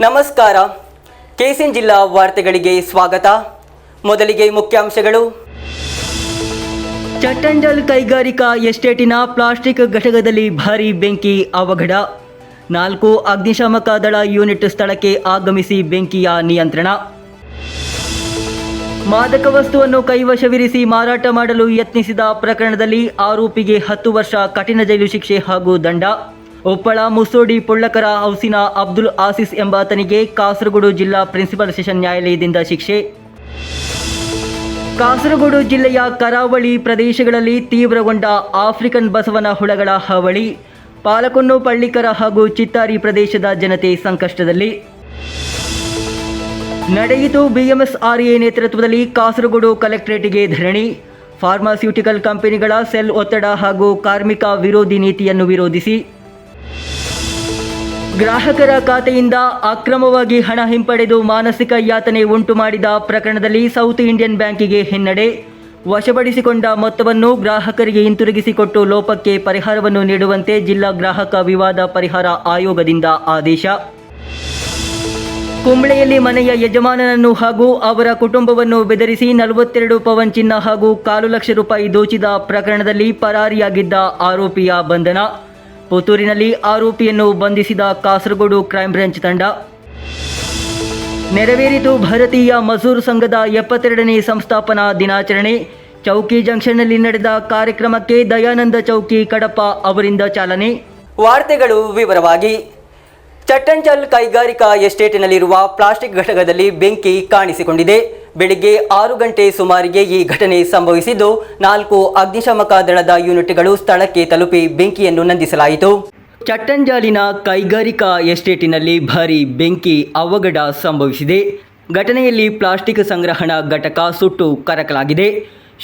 ನಮಸ್ಕಾರ. ಕೆಸಿಎನ್ ಜಿಲ್ಲಾ ವಾರ್ತೆಗಳಿಗೆ ಸ್ವಾಗತ. ಮೊದಲಿಗೆ ಮುಖ್ಯಾಂಶಗಳು. ಚಟ್ಟಂಜಲ್ ಕೈಗಾರಿಕಾ ಎಸ್ಟೇಟಿನ ಪ್ಲಾಸ್ಟಿಕ್ ಘಟಕದಲ್ಲಿ ಭಾರೀ ಬೆಂಕಿ ಅವಘಡ. 4 ಅಗ್ನಿಶಾಮಕ ದಳ ಯೂನಿಟ್ ಸ್ಥಳಕ್ಕೆ ಆಗಮಿಸಿ ಬೆಂಕಿಯ ನಿಯಂತ್ರಣ. ಮಾದಕ ವಸ್ತುವನ್ನು ಕೈವಶವಿರಿಸಿ ಮಾರಾಟ ಮಾಡಲು ಯತ್ನಿಸಿದ ಪ್ರಕರಣದಲ್ಲಿ ಆರೋಪಿಗೆ 10 ವರ್ಷ ಕಠಿಣ ಜೈಲು ಶಿಕ್ಷೆ ಹಾಗೂ ದಂಡ. ಉಪ್ಪಳ ಮುಸೋಡಿ ಪುಳ್ಳಕರ ಹೌಸಿನ ಅಬ್ದುಲ್ ಆಸೀಸ್ ಎಂಬಾತನಿಗೆ ಕಾಸರಗೋಡು ಜಿಲ್ಲಾ ಪ್ರಿನ್ಸಿಪಲ್ ಸೆಷನ್ ನ್ಯಾಯಾಲಯದಿಂದ ಶಿಕ್ಷೆ. ಕಾಸರಗೋಡು ಜಿಲ್ಲೆಯ ಕರಾವಳಿ ಪ್ರದೇಶಗಳಲ್ಲಿ ತೀವ್ರಗೊಂಡ ಆಫ್ರಿಕನ್ ಬಸವನ ಹುಳಗಳ ಹಾವಳಿ. ಪಾಲಕೊನ್ನು, ಪಳ್ಳಿಕರ ಹಾಗೂ ಚಿತ್ತಾರಿ ಪ್ರದೇಶದ ಜನತೆ ಸಂಕಷ್ಟದಲ್ಲಿ. ನಡೆಯಿತು BMSRA ನೇತೃತ್ವದಲ್ಲಿ ಕಾಸರಗೋಡು ಕಲೆಕ್ಟರೇಟ್ಗೆ ಧರಣಿ. ಫಾರ್ಮಾಸ್ಯೂಟಿಕಲ್ ಕಂಪನಿಗಳ ಸೆಲ್ ಒತ್ತಡ ಹಾಗೂ ಕಾರ್ಮಿಕ ವಿರೋಧಿ ನೀತಿಯನ್ನು ವಿರೋಧಿಸಿ. ಗ್ರಾಹಕರ ಖಾತೆಯಿಂದ ಅಕ್ರಮವಾಗಿ ಹಣ ಹಿಂಪಡೆದು ಮಾನಸಿಕ ಯಾತನೆ ಉಂಟು ಮಾಡಿದ ಪ್ರಕರಣದಲ್ಲಿ ಸೌತ್ ಇಂಡಿಯನ್ ಬ್ಯಾಂಕಿಗೆ ಹಿನ್ನಡೆ. ವಶಪಡಿಸಿಕೊಂಡ ಮೊತ್ತವನ್ನು ಗ್ರಾಹಕರಿಗೆ ಹಿಂತಿರುಗಿಸಿಕೊಟ್ಟು ಲೋಪಕ್ಕೆ ಪರಿಹಾರವನ್ನು ನೀಡುವಂತೆ ಜಿಲ್ಲಾ ಗ್ರಾಹಕ ವಿವಾದ ಪರಿಹಾರ ಆಯೋಗದಿಂದ ಆದೇಶ. ಕುಂಬ್ಳೆಯಲ್ಲಿ ಮನೆಯ ಯಜಮಾನನನ್ನು ಹಾಗೂ ಅವರ ಕುಟುಂಬವನ್ನು ಬೆದರಿಸಿ 42 ಪವನ್ ಚಿನ್ನ ಹಾಗೂ ₹1.25 ಲಕ್ಷ ದೋಚಿದ ಪ್ರಕರಣದಲ್ಲಿ ಪರಾರಿಯಾಗಿದ್ದ ಆರೋಪಿಯ ಬಂಧನ. ಪುತ್ತೂರಿನಲ್ಲಿ ಆರೋಪಿಯನ್ನು ಬಂಧಿಸಿದ ಕಾಸರಗೋಡು ಕ್ರೈಂ ಬ್ರಾಂಚ್ ತಂಡ. ನೆರವೇರಿತು ಭಾರತೀಯ ಮಜೂರ್ ಸಂಘದ 72ನೇ ಸಂಸ್ಥಾಪನಾ ದಿನಾಚರಣೆ. ಚೌಕಿ ಜಂಕ್ಷನ್ನಲ್ಲಿ ನಡೆದ ಕಾರ್ಯಕ್ರಮಕ್ಕೆ ದಯಾನಂದ ಚೌಕಿ ಕಡಪ ಅವರಿಂದ ಚಾಲನೆ. ವಾರ್ತೆಗಳು ವಿವರವಾಗಿ. ಚಟ್ಟಂಜಲ್ ಕೈಗಾರಿಕಾ ಎಸ್ಟೇಟಿನಲ್ಲಿರುವ ಪ್ಲಾಸ್ಟಿಕ್ ಘಟಕದಲ್ಲಿ ಬೆಂಕಿ ಕಾಣಿಸಿಕೊಂಡಿದೆ. ಬೆಳಿಗ್ಗೆ 6 ಗಂಟೆ ಸುಮಾರಿಗೆ ಈ ಘಟನೆ ಸಂಭವಿಸಿದ್ದು 4 ಅಗ್ನಿಶಾಮಕ ದಳದ ಯೂನಿಟ್ಗಳು ಸ್ಥಳಕ್ಕೆ ತಲುಪಿ ಬೆಂಕಿಯನ್ನು ನಂದಿಸಲಾಯಿತು. ಚಟ್ಟಂಜಾಲಿನ ಕೈಗಾರಿಕಾ ಎಸ್ಟೇಟಿನಲ್ಲಿ ಭಾರೀ ಬೆಂಕಿ ಅವಘಡ ಸಂಭವಿಸಿದೆ. ಘಟನೆಯಲ್ಲಿ ಪ್ಲಾಸ್ಟಿಕ್ ಸಂಗ್ರಹಣಾ ಘಟಕ ಸುಟ್ಟು ಕರಕಲಾಗಿದೆ.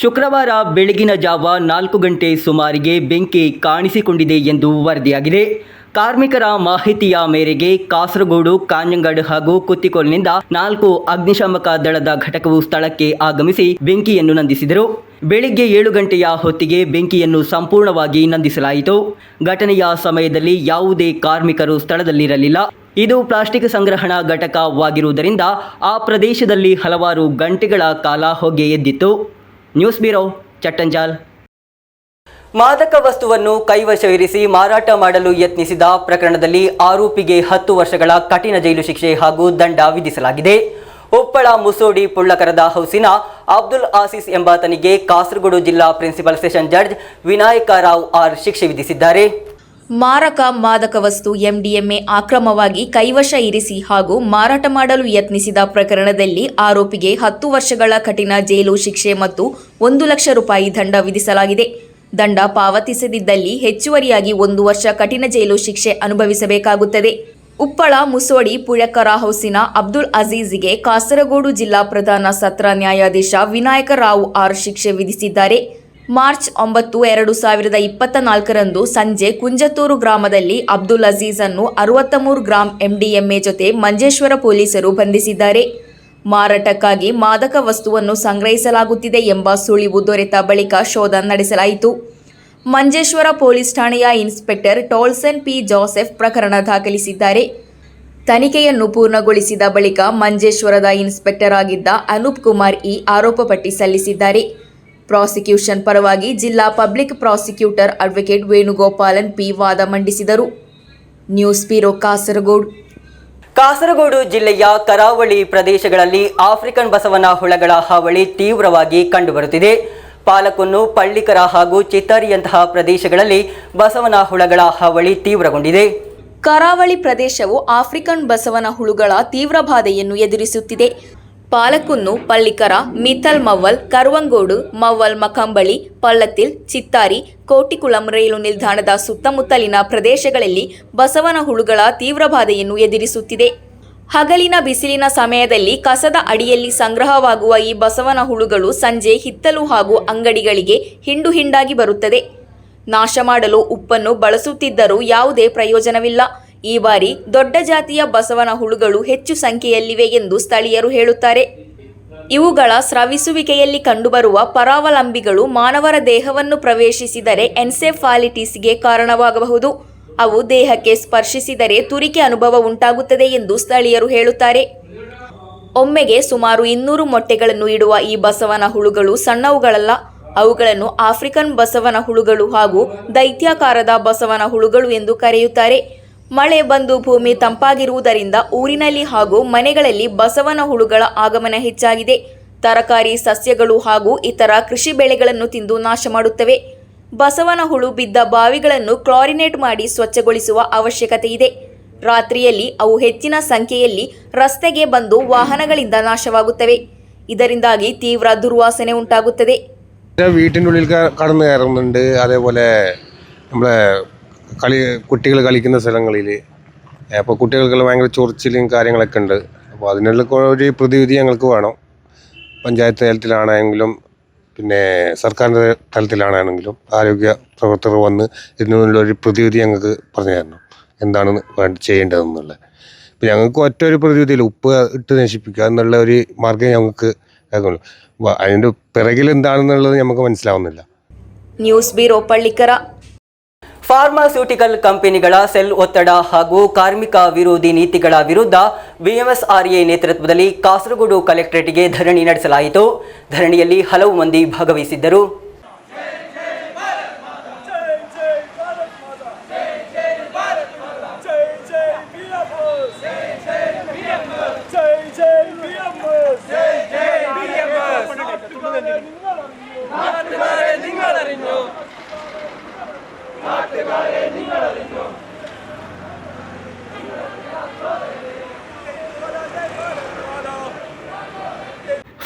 ಶುಕ್ರವಾರ ಬೆಳಗಿನ ಜಾವ 4 ಗಂಟೆ ಸುಮಾರಿಗೆ ಬೆಂಕಿ ಕಾಣಿಸಿಕೊಂಡಿದೆ ಎಂದು ವರದಿಯಾಗಿದೆ. ಕಾರ್ಮಿಕರ ಮಾಹಿತಿಯ ಮೇರೆಗೆ ಕಾಸರಗೋಡು, ಕಾಂಜಂಗಾಡ್ ಹಾಗೂ ಕುತ್ತಿಕೋಲ್ನಿಂದ 4 ಅಗ್ನಿಶಾಮಕ ದಳದ ಘಟಕವು ಸ್ಥಳಕ್ಕೆ ಆಗಮಿಸಿ ಬೆಂಕಿಯನ್ನು ನಂದಿಸಿದರು. ಬೆಳಿಗ್ಗೆ 7 ಗಂಟೆಯ ಹೊತ್ತಿಗೆ ಬೆಂಕಿಯನ್ನು ಸಂಪೂರ್ಣವಾಗಿ ನಂದಿಸಲಾಯಿತು. ಘಟನೆಯ ಸಮಯದಲ್ಲಿ ಯಾವುದೇ ಕಾರ್ಮಿಕರು ಸ್ಥಳದಲ್ಲಿರಲಿಲ್ಲ. ಇದು ಪ್ಲಾಸ್ಟಿಕ್ ಸಂಗ್ರಹಣಾ ಘಟಕವಾಗಿರುವುದರಿಂದ ಆ ಪ್ರದೇಶದಲ್ಲಿ ಹಲವಾರು ಗಂಟೆಗಳ ಕಾಲ ಹೊಗೆ ಎದ್ದಿತ್ತು. News bureau, ಚಟ್ಟಂಜಾಲ್. ಮಾದಕ ವಸ್ತುವನ್ನು ಕೈವಶವಿರಿಸಿ ಮಾರಾಟ ಮಾಡಲು ಯತ್ನಿಸಿದ ಪ್ರಕರಣದಲ್ಲಿ ಆರೋಪಿಗೆ 10 ವರ್ಷಗಳ ಕಠಿಣ ಜೈಲು ಶಿಕ್ಷೆ ಹಾಗೂ ದಂಡ ವಿಧಿಸಲಾಗಿದೆ. ಉಪ್ಪಳ ಮುಸೋಡಿ ಪುಳ್ಳಕರದ ಹೌಸಿನ ಅಬ್ದುಲ್ ಆಸೀಸ್ ಎಂಬಾತನಿಗೆ ಕಾಸರಗೋಡು ಜಿಲ್ಲಾ principal session judge Vinayaka Rao R ಶಿಕ್ಷೆ ವಿಧಿಸಿದ್ದಾರೆ. ಮಾದಕ ವಸ್ತು MDMA ಅಕ್ರಮವಾಗಿ ಕೈವಶ ಇರಿಸಿ ಹಾಗೂ ಮಾರಾಟ ಮಾಡಲು ಯತ್ನಿಸಿದ ಪ್ರಕರಣದಲ್ಲಿ ಆರೋಪಿಗೆ 10 ವರ್ಷಗಳ ಕಠಿಣ ಜೈಲು ಶಿಕ್ಷೆ ಮತ್ತು ₹1 ಲಕ್ಷ ದಂಡ ವಿಧಿಸಲಾಗಿದೆ. ದಂಡ ಪಾವತಿಸದಿದ್ದಲ್ಲಿ ಹೆಚ್ಚುವರಿಯಾಗಿ 1 ವರ್ಷ ಕಠಿಣ ಜೈಲು ಶಿಕ್ಷೆ ಅನುಭವಿಸಬೇಕಾಗುತ್ತದೆ. ಉಪ್ಪಳ ಮುಸೋಡಿ ಪುಳ್ಳಕರ ಹೌಸಿನ ಅಬ್ದುಲ್ ಅಜೀಜ್ಗೆ ಕಾಸರಗೋಡು ಜಿಲ್ಲಾ ಪ್ರಧಾನ ಸತ್ರ ನ್ಯಾಯಾಧೀಶ ವಿನಾಯಕ ರಾವ್ ಆರ್ ಶಿಕ್ಷೆ ವಿಧಿಸಿದ್ದಾರೆ. ಮಾರ್ಚ್ 9, 2024ರಂದು ಸಂಜೆ ಕುಂಜತ್ತೂರು ಗ್ರಾಮದಲ್ಲಿ ಅಬ್ದುಲ್ ಅಜೀಜ್ ಅನ್ನು 63 ಗ್ರಾಂ MDMA ಜೊತೆ ಮಂಜೇಶ್ವರ ಪೊಲೀಸರು ಬಂಧಿಸಿದ್ದಾರೆ. ಮಾರಾಟಕ್ಕಾಗಿ ಮಾದಕ ವಸ್ತುವನ್ನು ಸಂಗ್ರಹಿಸಲಾಗುತ್ತಿದೆ ಎಂಬ ಸುಳಿವು ದೊರೆತ ಬಳಿಕ ಶೋಧ ನಡೆಸಲಾಯಿತು. ಮಂಜೇಶ್ವರ ಪೊಲೀಸ್ ಠಾಣೆಯ ಇನ್ಸ್ಪೆಕ್ಟರ್ ಟೋಲ್ಸನ್ P. ಜೋಸೆಫ್ ಪ್ರಕರಣ ದಾಖಲಿಸಿದ್ದಾರೆ. ತನಿಖೆಯನ್ನು ಪೂರ್ಣಗೊಳಿಸಿದ ಬಳಿಕ ಮಂಜೇಶ್ವರದ ಇನ್ಸ್ಪೆಕ್ಟರ್ ಆಗಿದ್ದ ಅನೂಪ್ ಕುಮಾರ್ E. ಆರೋಪ ಪಟ್ಟಿ ಸಲ್ಲಿಸಿದ್ದಾರೆ. ಪ್ರಾಸಿಕ್ಯೂಷನ್ ಪರವಾಗಿ ಜಿಲ್ಲಾ public prosecutor advocate Venugopalan P. ವಾದ ಮಂಡಿಸಿದರು. News bureau, Kasaragod. ಕಾಸರಗೋಡು ಜಿಲ್ಲೆಯ ಕರಾವಳಿ ಪ್ರದೇಶಗಳಲ್ಲಿ ಆಫ್ರಿಕನ್ ಬಸವನ ಹುಳಗಳ ಹಾವಳಿ ತೀವ್ರವಾಗಿ ಕಂಡುಬರುತ್ತಿದೆ. ಪಾಲಕೊನ್ನು, ಪಳ್ಳಿಕರ ಹಾಗೂ ಚಿತ್ತಾರಿಯಂತಹ ಪ್ರದೇಶಗಳಲ್ಲಿ ಬಸವನ ಹುಳಗಳ ಹಾವಳಿ ತೀವ್ರಗೊಂಡಿದೆ. ಕರಾವಳಿ ಪ್ರದೇಶವು ಆಫ್ರಿಕನ್ ಬಸವನ ಹುಳುಗಳ ತೀವ್ರ ಬಾಧೆಯನ್ನು ಎದುರಿಸುತ್ತಿದೆ. ಪಾಲಕುನ್ನು, ಪಳ್ಳಿಕರ, ಮಿತ್ತಲ್ ಮವ್ವಲ್, ಕರುವಂಗೋಡು, ಮವ್ವಲ್ ಮಕಂಬಳಿ, ಪಳ್ಳತ್ತಿಲ್, ಚಿತ್ತಾರಿ, ಕೋಟಿಕುಳಂ ರೈಲು ನಿಲ್ದಾಣದ ಸುತ್ತಮುತ್ತಲಿನ ಪ್ರದೇಶಗಳಲ್ಲಿ ಬಸವನ ಹುಳುಗಳ ತೀವ್ರ ಬಾಧೆಯನ್ನು ಎದುರಿಸುತ್ತಿದೆ. ಹಗಲಿನ ಬಿಸಿಲಿನ ಸಮಯದಲ್ಲಿ ಕಸದ ಅಡಿಯಲ್ಲಿ ಸಂಗ್ರಹವಾಗುವ ಈ ಬಸವನ ಹುಳುಗಳು ಸಂಜೆ ಹಿತ್ತಲು ಹಾಗೂ ಅಂಗಡಿಗಳಿಗೆ ಹಿಂಡು ಹಿಂಡಾಗಿ ಬರುತ್ತದೆ. ನಾಶ ಮಾಡಲು ಉಪ್ಪನ್ನು ಬಳಸುತ್ತಿದ್ದರೂ ಯಾವುದೇ ಪ್ರಯೋಜನವಿಲ್ಲ. ಈ ಬಾರಿ ದೊಡ್ಡ ಜಾತಿಯ ಬಸವನ ಹುಳುಗಳು ಹೆಚ್ಚು ಸಂಖ್ಯೆಯಲ್ಲಿವೆ ಎಂದು ಸ್ಥಳೀಯರು ಹೇಳುತ್ತಾರೆ. ಇವುಗಳ ಸ್ರವಿಸುವಿಕೆಯಲ್ಲಿ ಕಂಡುಬರುವ ಪರಾವಲಂಬಿಗಳು ಮಾನವರ ದೇಹವನ್ನು ಪ್ರವೇಶಿಸಿದರೆ ಎನ್ಸೆಫಾಲಿಟಿಸ್ಗೆ ಕಾರಣವಾಗಬಹುದು. ಅವು ದೇಹಕ್ಕೆ ಸ್ಪರ್ಶಿಸಿದರೆ ತುರಿಕೆ ಅನುಭವ ಉಂಟಾಗುತ್ತದೆ ಎಂದು ಸ್ಥಳೀಯರು ಹೇಳುತ್ತಾರೆ. ಒಮ್ಮೆಗೆ ಸುಮಾರು 200 ಮೊಟ್ಟೆಗಳನ್ನು ಇಡುವ ಈ ಬಸವನ ಹುಳುಗಳು ಸಣ್ಣವುಗಳಲ್ಲ. ಅವುಗಳನ್ನು ಆಫ್ರಿಕನ್ ಬಸವನ ಹುಳುಗಳು ಹಾಗೂ ದೈತ್ಯಾಕಾರದ ಬಸವನ ಹುಳುಗಳು ಎಂದು ಕರೆಯುತ್ತಾರೆ. ಮಳೆ ಬಂದು ಭೂಮಿ ತಂಪಾಗಿರುವುದರಿಂದ ಊರಿನಲ್ಲಿ ಹಾಗೂ ಮನೆಗಳಲ್ಲಿ ಬಸವನ ಹುಳುಗಳ ಆಗಮನ ಹೆಚ್ಚಾಗಿದೆ. ತರಕಾರಿ, ಸಸ್ಯಗಳು ಹಾಗೂ ಇತರ ಕೃಷಿ ಬೆಳೆಗಳನ್ನು ತಿಂದು ನಾಶ ಮಾಡುತ್ತವೆ. ಬಸವನ ಹುಳು ಬಿದ್ದ ಬಾವಿಗಳನ್ನು ಕ್ಲೋರಿನೇಟ್ ಮಾಡಿ ಸ್ವಚ್ಛಗೊಳಿಸುವ ಅವಶ್ಯಕತೆ ಇದೆ. ರಾತ್ರಿಯಲ್ಲಿ ಅವು ಹೆಚ್ಚಿನ ಸಂಖ್ಯೆಯಲ್ಲಿ ರಸ್ತೆಗೆ ಬಂದು ವಾಹನಗಳಿಂದ നാശವಾಗುತ್ತವೆ. ಇದರಿಂದಾಗಿ ತೀವ್ರ ದುರ್ವಾಸನೆ ಉಂಟಾಗುತ್ತದೆ. വീട്ടിൻ്റെ ഉള്ളിൽ കടന്നു കയറുന്നുണ്ട്. അതേപോലെ നമ്മളെ കുട്ടികൾ കളിക്കുന്ന സ്ഥലങ്ങളിൽ അപ്പോൾ കുട്ടികൾക്കെല്ലാം ഭയങ്കര ചൊറിച്ചിലും കാര്യങ്ങളൊക്കെ ഉണ്ട്. അപ്പോൾ അതിനുള്ള ഒരു പ്രതിവിധി ഞങ്ങൾക്ക് വേണം. പഞ്ചായത്ത് തലത്തിലാണെങ്കിലും പിന്നെ സർക്കാരിൻ്റെ തലത്തിലാണെങ്കിലും ആരോഗ്യ പ്രവർത്തകർ വന്ന് ഇതിനുള്ളൊരു പ്രതിവിധി ഞങ്ങൾക്ക് പറഞ്ഞു തരണം. എന്താണ് ചെയ്യേണ്ടതെന്നുള്ളത്. ഇപ്പം ഞങ്ങൾക്ക് ഒറ്റ ഒരു പ്രതിവിധിയില്ല, ഉപ്പ് ഇട്ട് നശിപ്പിക്കുക എന്നുള്ള ഒരു മാർഗ്ഗം ഞങ്ങൾക്ക് കേൾക്കുള്ളൂ. അതിൻ്റെ പിറകിൽ എന്താണെന്നുള്ളത് നമുക്ക് മനസ്സിലാവുന്നില്ല. News bureau Pallikara. ಫಾರ್ಮಾಸ್ಯೂಟಿಕಲ್ ಕಂಪನಿಗಳ ಸೆಲ್ ಒತ್ತಡ ಹಾಗೂ ಕಾರ್ಮಿಕ ವಿರೋಧಿ ನೀತಿಗಳ ವಿರುದ್ಧ ಬಿಎಂಎಸ್ಆರ್ಎ ನೇತೃತ್ವದಲ್ಲಿ ಕಾಸರಗೋಡು ಕಲೆಕ್ಟರೇಟ್ಗೆ ಧರಣಿ ನಡೆಸಲಾಯಿತು. ಧರಣಿಯಲ್ಲಿ ಹಲವು ಮಂದಿ ಭಾಗವಹಿಸಿದ್ದರು.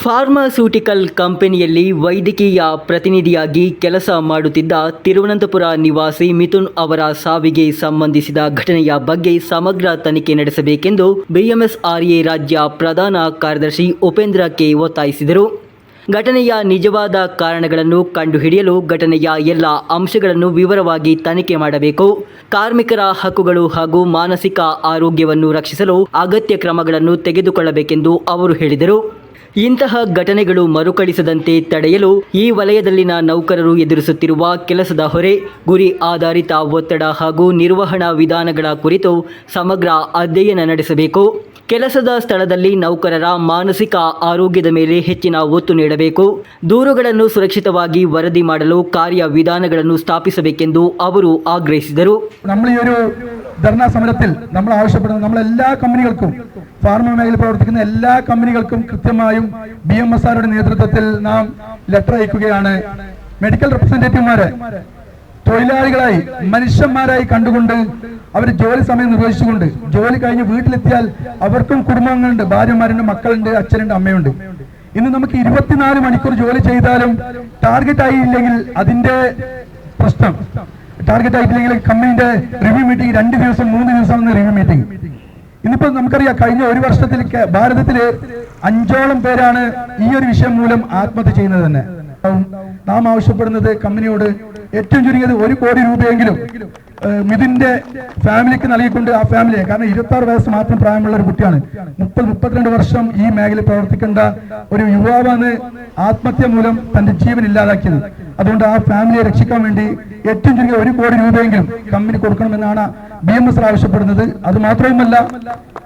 ಫಾರ್ಮಾಸ್ಯೂಟಿಕಲ್ ಕಂಪನಿಯಲ್ಲಿ ವೈದ್ಯಕೀಯ ಪ್ರತಿನಿಧಿಯಾಗಿ ಕೆಲಸ ಮಾಡುತ್ತಿದ್ದ ತಿರುವನಂತಪುರ ನಿವಾಸಿ ಮಿಥುನ್ ಅವರ ಸಾವಿಗೆ ಸಂಬಂಧಿಸಿದ ಘಟನೆಯ ಬಗ್ಗೆ ಸಮಗ್ರ ತನಿಖೆ ನಡೆಸಬೇಕೆಂದು ಬಿಎಂಎಸ್ಆರ್ಎ ರಾಜ್ಯ ಪ್ರಧಾನ ಕಾರ್ಯದರ್ಶಿ ಉಪೇಂದ್ರ ಕೆ ಒತ್ತಾಯಿಸಿದರು. ಘಟನೆಯ ನಿಜವಾದ ಕಾರಣಗಳನ್ನು ಕಂಡುಹಿಡಿಯಲು ಘಟನೆಯ ಎಲ್ಲ ಅಂಶಗಳನ್ನು ವಿವರವಾಗಿ ತನಿಖೆ ಮಾಡಬೇಕು. ಕಾರ್ಮಿಕರ ಹಕ್ಕುಗಳು ಹಾಗೂ ಮಾನಸಿಕ ಆರೋಗ್ಯವನ್ನು ರಕ್ಷಿಸಲು ಅಗತ್ಯ ಕ್ರಮಗಳನ್ನು ತೆಗೆದುಕೊಳ್ಳಬೇಕೆಂದು ಅವರು ಹೇಳಿದರು. ಇಂತಹ ಘಟನೆಗಳು ಮರುಕಳಿಸದಂತೆ ತಡೆಯಲು ಈ ವಲಯದಲ್ಲಿನ ನೌಕರರು ಎದುರಿಸುತ್ತಿರುವ ಕೆಲಸದ ಹೊರೆ, ಗುರಿ ಆಧಾರಿತ ಒತ್ತಡ ಹಾಗೂ ನಿರ್ವಹಣಾ ವಿಧಾನಗಳ ಕುರಿತು ಸಮಗ್ರ ಅಧ್ಯಯನ ನಡೆಸಬೇಕು. ಕೆಲಸದ ಸ್ಥಳದಲ್ಲಿ ನೌಕರರ ಮಾನಸಿಕ ಆರೋಗ್ಯದ ಮೇಲೆ ಹೆಚ್ಚಿನ ಒತ್ತು ನೀಡಬೇಕು. ದೂರುಗಳನ್ನು ಸುರಕ್ಷಿತವಾಗಿ ವರದಿ ಮಾಡಲು ಕಾರ್ಯವಿಧಾನಗಳನ್ನು ಸ್ಥಾಪಿಸಬೇಕೆಂದು ಅವರು ಆಗ್ರಹಿಸಿದರು. ധർണാ സമരത്തിൽ നമ്മൾ ആവശ്യപ്പെടുന്നത് നമ്മളെല്ലാ കമ്പനികൾക്കും ഫാർമ മേഖലയിൽ പ്രവർത്തിക്കുന്ന എല്ലാ കമ്പനികൾക്കും കൃത്യമായും BMSRയുടെ നേതൃത്വത്തിൽ നാം ലെറ്റർ അയക്കുകയാണ്. മെഡിക്കൽ റെപ്രസെന്റേറ്റീവ്മാരെ തൊഴിലാളികളായി മനുഷ്യന്മാരായി കണ്ടുകൊണ്ട് അവർ ജോലി സമയം നിർവഹിച്ചുകൊണ്ട് ജോലി കഴിഞ്ഞ് വീട്ടിലെത്തിയാൽ അവർക്കും കുടുംബങ്ങളുണ്ട്, ഭാര്യമാരുണ്ട്, മക്കളുണ്ട്, അച്ഛനുണ്ട്, അമ്മയുണ്ട്. ഇന്ന് നമുക്ക് 24 മണിക്കൂർ ജോലി ചെയ്താലും ടാർഗറ്റ് ആയില്ലെങ്കിൽ അതിന്റെ പ്രശ്നം. ടാർഗറ്റ് ആയിട്ടില്ലെങ്കിൽ കമ്പനിയുടെ റിവ്യൂ മീറ്റിംഗ് 2 ദിവസം 3 ദിവസം റിവ്യൂ മീറ്റിംഗ്. ഇന്നിപ്പോ നമുക്കറിയാം, കഴിഞ്ഞ ഒരു വർഷത്തിൽ ഭാരതത്തില് 5ഓളം പേരാണ് ഈ ഒരു വിഷയം മൂലം ആത്മഹത്യ ചെയ്യുന്നത് തന്നെ. നാം ആവശ്യപ്പെടുന്നത് കമ്പനിയോട് ഏറ്റവും ചുരുങ്ങിയത് 1 കോടി രൂപയെങ്കിലും മിഥുന്റെ ഫാമിലിക്ക് നൽകിക്കൊണ്ട് ആ ഫാമിലിയെ, കാരണം 26 വയസ്സ് മാത്രം പ്രായമുള്ള ഒരു കുട്ടിയാണ്, 30-32 വർഷം ഈ മേഖലയിൽ പ്രവർത്തിക്കേണ്ട ഒരു യുവാവാണ് ആത്മഹത്യ മൂലം തന്റെ ജീവൻ ഇല്ലാതാക്കിയത്. അതുകൊണ്ട് ആ ഫാമിലിയെ രക്ഷിക്കാൻ വേണ്ടി ഏറ്റവും ചുരുങ്ങിയ 1 കോടി രൂപയെങ്കിലും കമ്പനി കൊടുക്കണമെന്നാണ് BMSR ആവശ്യപ്പെടുന്നത്. അത് മാത്രവുമല്ല,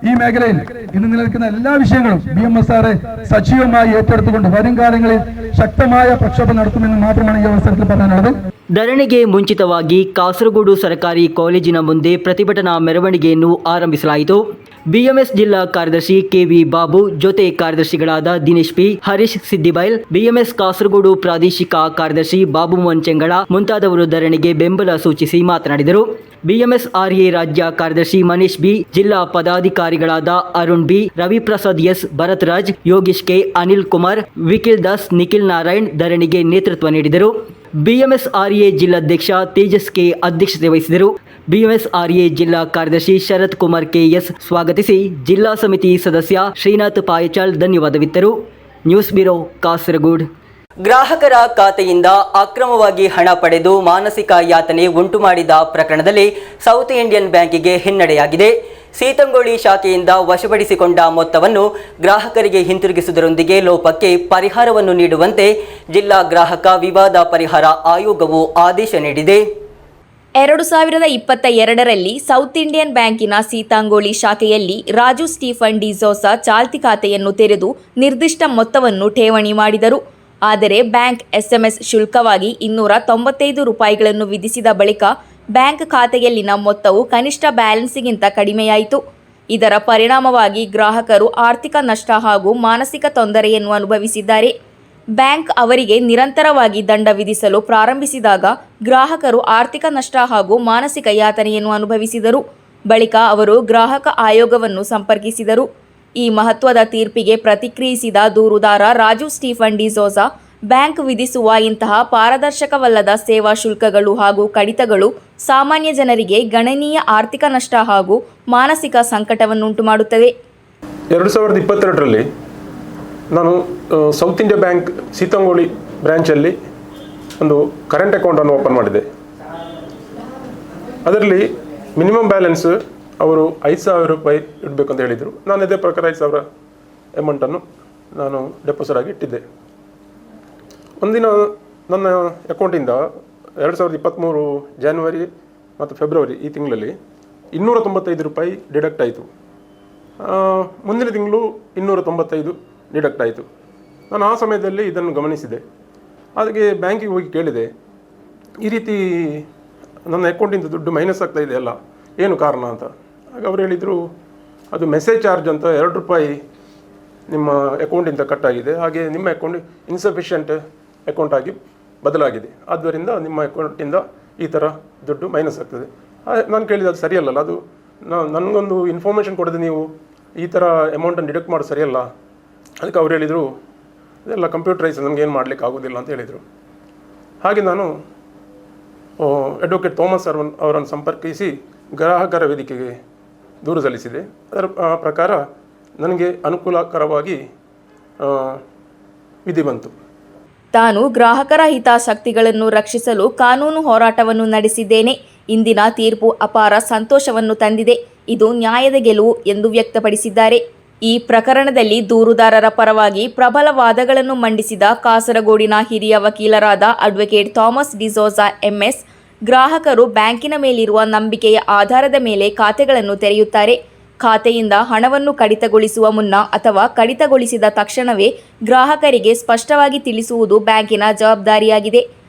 ഈ മേഖലയിൽ ഇന്ന് നിലനിൽക്കുന്ന എല്ലാ വിഷയങ്ങളും BMSR സജീവമായി ഏറ്റെടുത്തുകൊണ്ട് വരും കാലങ്ങളിൽ ശക്തമായ പ്രക്ഷോഭം നടത്തുമെന്ന് മാത്രമാണ് ഈ അവസരത്തിൽ പറയാനുള്ളത്. ಧರಣಿಗೆ ಮುಂಚಿತವಾಗಿ ಕಾಸರಗೋಡು ಸರ್ಕಾರಿ ಕಾಲೇಜಿನ ಮುಂದೆ ಪ್ರತಿಭಟನಾ ಮೆರವಣಿಗೆಯನ್ನು ಆರಂಭಿಸಲಾಯಿತು. ಬಿಎಂಎಸ್ ಜಿಲ್ಲಾ ಕಾರ್ಯದರ್ಶಿ ಕೆವಿ ಬಾಬು, ಜೊತೆ ಕಾರ್ಯದರ್ಶಿಗಳಾದ ದಿನೇಶ್ ಪಿ, ಹರೀಶ್ ಸಿದ್ದಿಬೈಲ್, ಬಿಎಂಎಸ್ ಕಾಸರಗೋಡು ಪ್ರಾದೇಶಿಕ ಕಾರ್ಯದರ್ಶಿ ಬಾಬು ಮೋಹನ್ ಚೆಂಗಳ ಮುಂತಾದವರು ಧರಣಿಗೆ ಬೆಂಬಲ ಸೂಚಿಸಿ ಮಾತನಾಡಿದರು. ಬಿಎಂಎಸ್ಆರ್ಎ ರಾಜ್ಯ ಕಾರ್ಯದರ್ಶಿ ಮನೀಶ್ ಬಿ, ಜಿಲ್ಲಾ ಪದಾಧಿಕಾರಿಗಳಾದ Arun B, Raviprasad S, Bharat Raj, Yogesh K, Anil Kumar, Vikil Das, Nikhil Narayan ಧರಣಿಗೆ ನೇತೃತ್ವ ನೀಡಿದರು. ಬಿಎಂಎಸ್ಆರ್ಎ ಜಿಲ್ಲಾಧ್ಯಕ್ಷ ತೇಜಸ್ ಕೆ ಅಧ್ಯಕ್ಷತೆ ವಹಿಸಿದರು. ಬಿಎಂಎಸ್ಆರ್ಎ ಜಿಲ್ಲಾ ಕಾರ್ಯದರ್ಶಿ ಶರತ್ ಕುಮಾರ್ ಕೆಎಸ್ ಸ್ವಾಗತಿಸಿ, ಜಿಲ್ಲಾ ಸಮಿತಿ ಸದಸ್ಯ ಶ್ರೀನಾಥ್ ಪಾಯಚಾಳ್ ಧನ್ಯವಾದವಿತ್ತರು. News bureau, Kasaragod. ಗ್ರಾಹಕರ ಖಾತೆಯಿಂದ ಅಕ್ರಮವಾಗಿ ಹಣ ಪಡೆದು ಮಾನಸಿಕ ಯಾತನೆ ಉಂಟು ಮಾಡಿದ ಪ್ರಕರಣದಲ್ಲಿ ಸೌತ್ ಇಂಡಿಯನ್ ಬ್ಯಾಂಕಿಗೆ ಹಿನ್ನಡೆಯಾಗಿದೆ. ಸೀತಂಗೋಳಿ ಶಾಖೆಯಿಂದ ವಶಪಡಿಸಿಕೊಂಡ ಮೊತ್ತವನ್ನು ಗ್ರಾಹಕರಿಗೆ ಹಿಂತಿರುಗಿಸುವುದರೊಂದಿಗೆ ಲೋಪಕ್ಕೆ ಪರಿಹಾರವನ್ನು ನೀಡುವಂತೆ ಜಿಲ್ಲಾ ಗ್ರಾಹಕ ವಿವಾದ ಪರಿಹಾರ ಆಯೋಗವು ಆದೇಶ ನೀಡಿದೆ. 2022ರಲ್ಲಿ ಸೌತ್ ಇಂಡಿಯನ್ ಬ್ಯಾಂಕಿನ ಸೀತಾಂಗೋಳಿ ಶಾಖೆಯಲ್ಲಿ ರಾಜು ಸ್ಟೀಫನ್ ಡಿಸೋಸಾ ಚಾಲ್ತಿ ಖಾತೆಯನ್ನು ತೆರೆದು ನಿರ್ದಿಷ್ಟ ಮೊತ್ತವನ್ನು ಠೇವಣಿ ಮಾಡಿದರು. ಆದರೆ ಬ್ಯಾಂಕ್ ಎಸ್ಎಂಎಸ್ ಶುಲ್ಕವಾಗಿ 295 ರೂಪಾಯಿಗಳನ್ನು ವಿಧಿಸಿದ ಬಳಿಕ ಬ್ಯಾಂಕ್ ಖಾತೆಯಲ್ಲಿನ ಮೊತ್ತವು ಕನಿಷ್ಠ ಬ್ಯಾಲೆನ್ಸ್ಗಿಂತ ಕಡಿಮೆಯಾಯಿತು. ಇದರ ಪರಿಣಾಮವಾಗಿ ಗ್ರಾಹಕರು ಆರ್ಥಿಕ ನಷ್ಟ ಹಾಗೂ ಮಾನಸಿಕ ತೊಂದರೆಯನ್ನು ಅನುಭವಿಸಿದ್ದಾರೆ. ಬ್ಯಾಂಕ್ ಅವರಿಗೆ ನಿರಂತರವಾಗಿ ದಂಡ ವಿಧಿಸಲು ಪ್ರಾರಂಭಿಸಿದಾಗ ಗ್ರಾಹಕರು ಆರ್ಥಿಕ ನಷ್ಟ ಹಾಗೂ ಮಾನಸಿಕ ಯಾತನೆಯನ್ನು ಅನುಭವಿಸಿದರು. ಬಳಿಕ ಅವರು ಗ್ರಾಹಕ ಆಯೋಗವನ್ನು ಸಂಪರ್ಕಿಸಿದರು. ಈ ಮಹತ್ವದ ತೀರ್ಪಿಗೆ ಪ್ರತಿಕ್ರಿಯಿಸಿದ ದೂರುದಾರ ರಾಜು ಸ್ಟೀಫನ್ ಡಿಸೋಸಾ, ಬ್ಯಾಂಕ್ ವಿಧಿಸುವ ಇಂತಹ ಪಾರದರ್ಶಕವಲ್ಲದ ಸೇವಾ ಶುಲ್ಕಗಳು ಹಾಗೂ ಕಡಿತಗಳು ಸಾಮಾನ್ಯ ಜನರಿಗೆ ಗಣನೀಯ ಆರ್ಥಿಕ ನಷ್ಟ ಹಾಗೂ ಮಾನಸಿಕ ಸಂಕಟವನ್ನುಂಟು ಮಾಡುತ್ತದೆ. 2022ರಲ್ಲಿ ನಾನು ಸೌತ್ ಇಂಡಿಯಾ ಬ್ಯಾಂಕ್ ಸೀತಾಂಗೋಳಿ ಬ್ರ್ಯಾಂಚಲ್ಲಿ ಒಂದು ಕರೆಂಟ್ ಅಕೌಂಟನ್ನು ಓಪನ್ ಮಾಡಿದೆ. ಅದರಲ್ಲಿ ಮಿನಿಮಮ್ ಬ್ಯಾಲೆನ್ಸ್ ಅವರು 5,000 ರೂಪಾಯಿ ಇಡಬೇಕು ಅಂತ ಹೇಳಿದರು. ನಾನು ಇದೇ ಪ್ರಕಾರ 5,000 ಅಮೌಂಟನ್ನು ನಾನು ಡೆಪಾಸಿಟ್ ಆಗಿ ಇಟ್ಟಿದ್ದೆ. ಒಂದಿನ ನನ್ನ ಅಕೌಂಟಿಂದ 2023 ಜಾನ್ವರಿ ಮತ್ತು ಫೆಬ್ರವರಿ ಈ ತಿಂಗಳಲ್ಲಿ 295 ರೂಪಾಯಿ ಡಿಡಕ್ಟ್ ಆಯಿತು. ಮುಂದಿನ ತಿಂಗಳು 295 ಡಿಡಕ್ಟ್ ಆಯಿತು. ನಾನು ಆ ಸಮಯದಲ್ಲಿ ಇದನ್ನು ಗಮನಿಸಿದೆ. ಅದಕ್ಕೆ ಬ್ಯಾಂಕಿಗೆ ಹೋಗಿ ಕೇಳಿದೆ, ಈ ರೀತಿ ನನ್ನ ಅಕೌಂಟಿಂದ ದುಡ್ಡು ಮೈನಸ್ ಆಗ್ತಾ ಇದೆಯಲ್ಲ, ಏನು ಕಾರಣ ಅಂತ. ಆಗ ಅವ್ರು ಹೇಳಿದರು, ಅದು ಮೆಸೇಜ್ ಚಾರ್ಜ್ ಅಂತ 2 ರೂಪಾಯಿ ನಿಮ್ಮ ಅಕೌಂಟಿಂದ ಕಟ್ ಆಗಿದೆ, ಹಾಗೆ ನಿಮ್ಮ ಅಕೌಂಟ್ ಇನ್ಸಫಿಷಿಯೆಂಟ್ ಅಕೌಂಟ್ ಆಗಿ ಬದಲಾಗಿದೆ, ಆದ್ದರಿಂದ ನಿಮ್ಮ ಅಕೌಂಟಿಂದ ಈ ಥರ ದುಡ್ಡು ಮೈನಸ್ ಆಗ್ತದೆ. ನಾನು ಕೇಳಿದೆ, ಅದು ಸರಿಯಲ್ಲ, ಅದು ನನಗೊಂದು ಇನ್ಫಾರ್ಮೇಷನ್ ಕೊಡದೆ ನೀವು ಈ ಥರ ಅಮೌಂಟನ್ನು ಡಿಡಕ್ಟ್ ಮಾಡೋದು ಸರಿಯಲ್ಲ. ಅದಕ್ಕೆ ಅವ್ರು ಹೇಳಿದರು, ಇದೆಲ್ಲ ಕಂಪ್ಯೂಟರೈಸ್, ನಮಗೇನು ಮಾಡಲಿಕ್ಕೆ ಆಗೋದಿಲ್ಲ ಅಂತ ಹೇಳಿದರು. ಹಾಗೆ ನಾನು ಅಡ್ವೊಕೇಟ್ ಥಾಮಸ್ ಅವರನ್ನು ಸಂಪರ್ಕಿಸಿ ಗ್ರಾಹಕರ ವೇದಿಕೆಗೆ ದೂರು ಸಲ್ಲಿಸಿದೆ. ಅದರ ಪ್ರಕಾರ ನನಗೆ ಅನುಕೂಲಕರವಾಗಿ ವಿಧಿ ಬಂತು. ತಾನು ಗ್ರಾಹಕರ ಹಿತಾಸಕ್ತಿಗಳನ್ನು ರಕ್ಷಿಸಲು ಕಾನೂನು ಹೋರಾಟವನ್ನು ನಡೆಸಿದ್ದೇನೆ. ಇಂದಿನ ತೀರ್ಪು ಅಪಾರ ಸಂತೋಷವನ್ನು ತಂದಿದೆ. ಇದು ನ್ಯಾಯದ ಗೆಲುವು ಎಂದು ವ್ಯಕ್ತಪಡಿಸಿದ್ದಾರೆ. ಈ ಪ್ರಕರಣದಲ್ಲಿ ದೂರುದಾರರ ಪರವಾಗಿ ಪ್ರಬಲ ವಾದಗಳನ್ನು ಮಂಡಿಸಿದ ಕಾಸರಗೋಡಿನ ಹಿರಿಯ ವಕೀಲರಾದ ಅಡ್ವೊಕೇಟ್ ಥಾಮಸ್ ಡಿಸೋಸಾ ಎಂಎಸ್, ಗ್ರಾಹಕರು ಬ್ಯಾಂಕಿನ ಮೇಲಿರುವ ನಂಬಿಕೆಯ ಆಧಾರದ ಮೇಲೆ ಖಾತೆಗಳನ್ನು ತೆರೆಯುತ್ತಾರೆ. ಖಾತೆಯಿಂದ ಹಣವನ್ನು ಕಡಿತಗೊಳಿಸುವ ಮುನ್ನ ಅಥವಾ ಕಡಿತಗೊಳಿಸಿದ ತಕ್ಷಣವೇ ಗ್ರಾಹಕರಿಗೆ ಸ್ಪಷ್ಟವಾಗಿ ತಿಳಿಸುವುದು ಬ್ಯಾಂಕಿನ ಜವಾಬ್ದಾರಿಯಾಗಿದೆ.